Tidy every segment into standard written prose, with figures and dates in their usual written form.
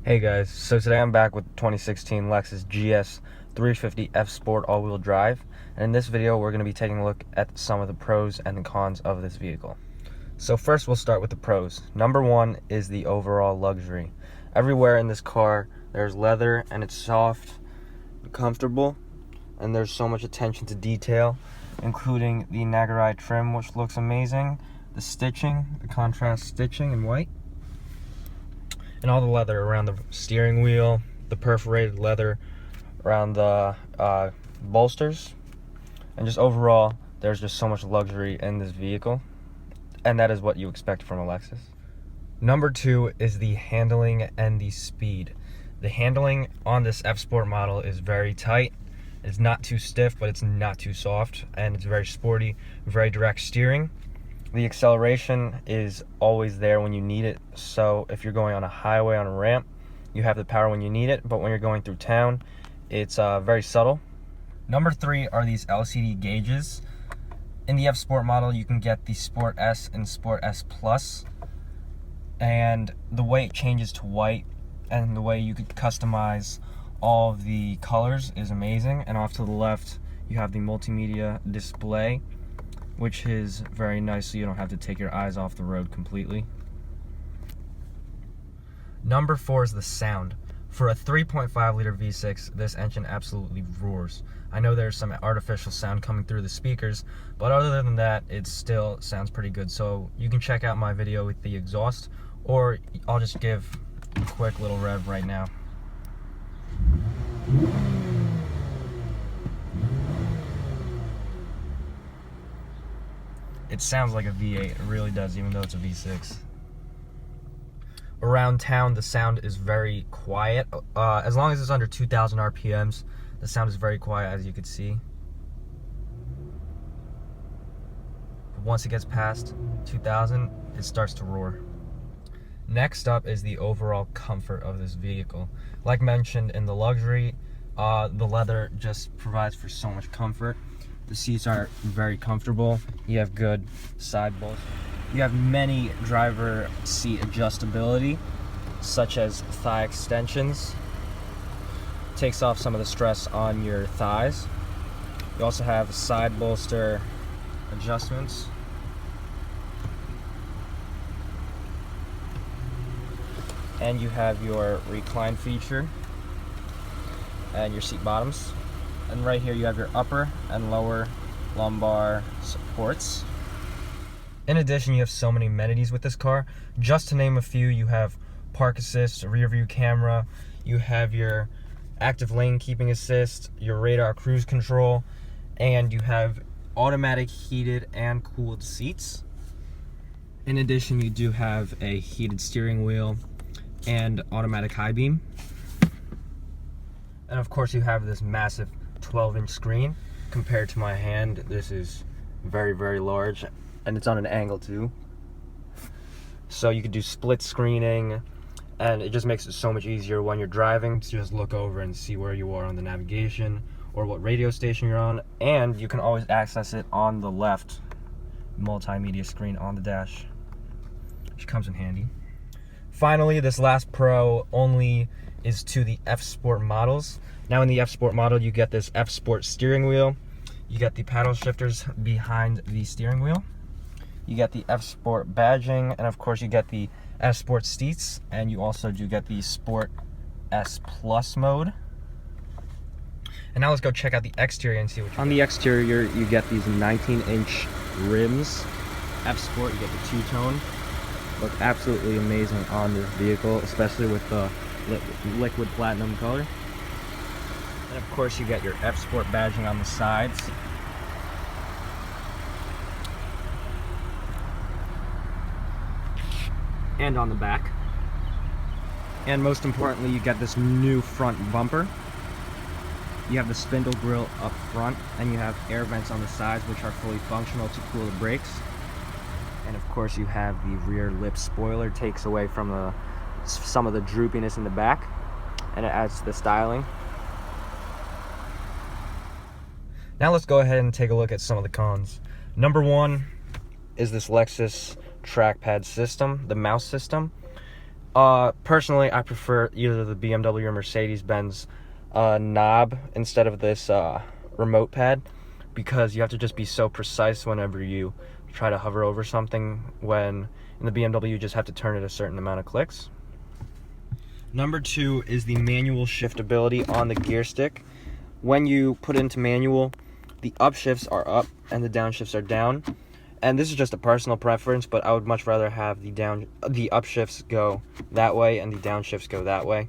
Hey guys, so today I'm back with 2016 Lexus GS350 F-Sport all-wheel drive, and in this video we're going to be taking a look at some of the pros and the cons of this vehicle. So first we'll start with the pros. Number one is the overall luxury. Everywhere in this car there's leather and it's soft, comfortable, and there's so much attention to detail, including the Nagarite trim, which looks amazing, the stitching, the contrast stitching in white, and all the leather around the steering wheel, the perforated leather around the bolsters, and just overall there's just so much luxury in this vehicle, and that is what you expect from a Lexus. Number two is the handling and the speed. The handling on this F-Sport model is very tight. It's not too stiff, but it's not too soft, and it's very sporty, very direct steering. The acceleration is always there when you need it, so if you're going on a highway, on a ramp, you have the power when you need it, but when you're going through town, it's very subtle. Number three are these LCD gauges. In the F-Sport model, you can get the Sport S and Sport S Plus, and the way it changes to white and the way you could customize all of the colors is amazing. And off to the left, you have the multimedia display, which is very nice, so you don't have to take your eyes off the road completely. Number four is the sound. For a 3.5 liter V6, this engine absolutely roars. I know there's some artificial sound coming through the speakers, but other than that, it still sounds pretty good. So you can check out my video with the exhaust, or I'll just give a quick little rev right now. It sounds like a V8, it really does, even though it's a V6. Around town, the sound is very quiet. As long as it's under 2,000 RPMs, the sound is very quiet, as you can see. But once it gets past 2,000, it starts to roar. Next up is the overall comfort of this vehicle. Like mentioned in the luxury, the leather just provides for so much comfort. The seats are very comfortable. You have good side bolts. You have many driver seat adjustability, such as thigh extensions. Takes off some of the stress on your thighs. You also have side bolster adjustments. And you have your recline feature and your seat bottoms. And right here you have your upper and lower lumbar supports. In addition, you have so many amenities with this car. Just to name a few, you have park assist, rear view camera, you have your active lane keeping assist, your radar cruise control, and you have automatic heated and cooled seats. In addition, you do have a heated steering wheel and automatic high beam. And of course you have this massive 12-inch screen. Compared to my hand, this is very, very large, and it's on an angle too. So you could do split screening, and it just makes it so much easier when you're driving to just look over and see where you are on the navigation or what radio station you're on, and you can always access it on the left multimedia screen on the dash, which comes in handy. Finally, this last pro only is to the F-Sport models. Now in the F-Sport model, you get this F-Sport steering wheel. You get the paddle shifters behind the steering wheel. You get the F-Sport badging, and of course you get the F-Sport seats, and you also do get the Sport S Plus mode. And now let's go check out the exterior and see what you On the exterior, you get these 19-inch rims. F-Sport, you get the two-tone. Look absolutely amazing on this vehicle, especially with the liquid platinum color. And of course you get your F-Sport badging on the sides. And on the back. And most importantly, you get this new front bumper. You have the spindle grille up front, and you have air vents on the sides, which are fully functional to cool the brakes. And of course you have the rear lip spoiler, takes away from some of the droopiness in the back, and it adds to the styling. Now let's go ahead and take a look at some of the cons. Number one is this Lexus trackpad system, the mouse system. Personally, I prefer either the BMW or Mercedes-Benz knob instead of this remote pad, because you have to just be so precise whenever you try to hover over something, when in the BMW you just have to turn it a certain amount of clicks. Number 2 is the manual shiftability on the gear stick. When you put it into manual, the upshifts are up and the downshifts are down. And this is just a personal preference, but I would much rather have the upshifts go that way and the downshifts go that way.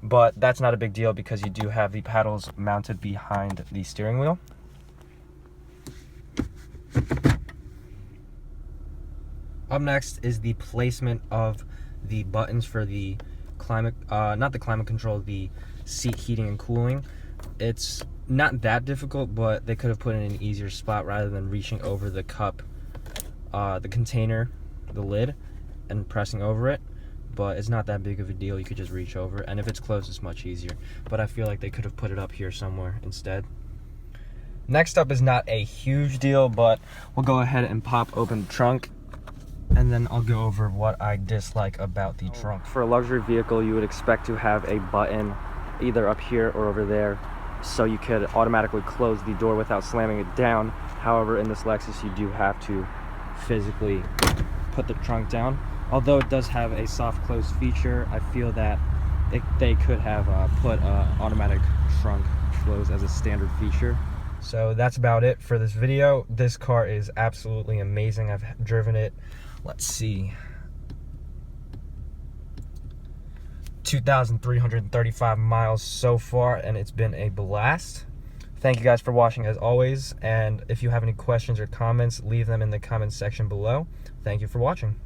But that's not a big deal because you do have the paddles mounted behind the steering wheel. Up next is the placement of the buttons for the climate, not the climate control, the seat heating and cooling. It's not that difficult, but they could have put it in an easier spot rather than reaching over the cup, the container, the lid, and pressing over it. But it's not that big of a deal. You could just reach over, and if it's closed, it's much easier. But I feel like they could have put it up here somewhere instead. Next up is not a huge deal, but we'll go ahead and pop open the trunk, and then I'll go over what I dislike about the trunk. For a luxury vehicle, you would expect to have a button either up here or over there, so you could automatically close the door without slamming it down. However, in this Lexus, you do have to physically put the trunk down. Although it does have a soft close feature, I feel that they could have put automatic trunk close as a standard feature. So that's about it for this video. This car is absolutely amazing. I've driven it, let's see, 2,335 miles so far, and it's been a blast. Thank you guys for watching as always, and if you have any questions or comments, leave them in the comments section below. Thank you for watching.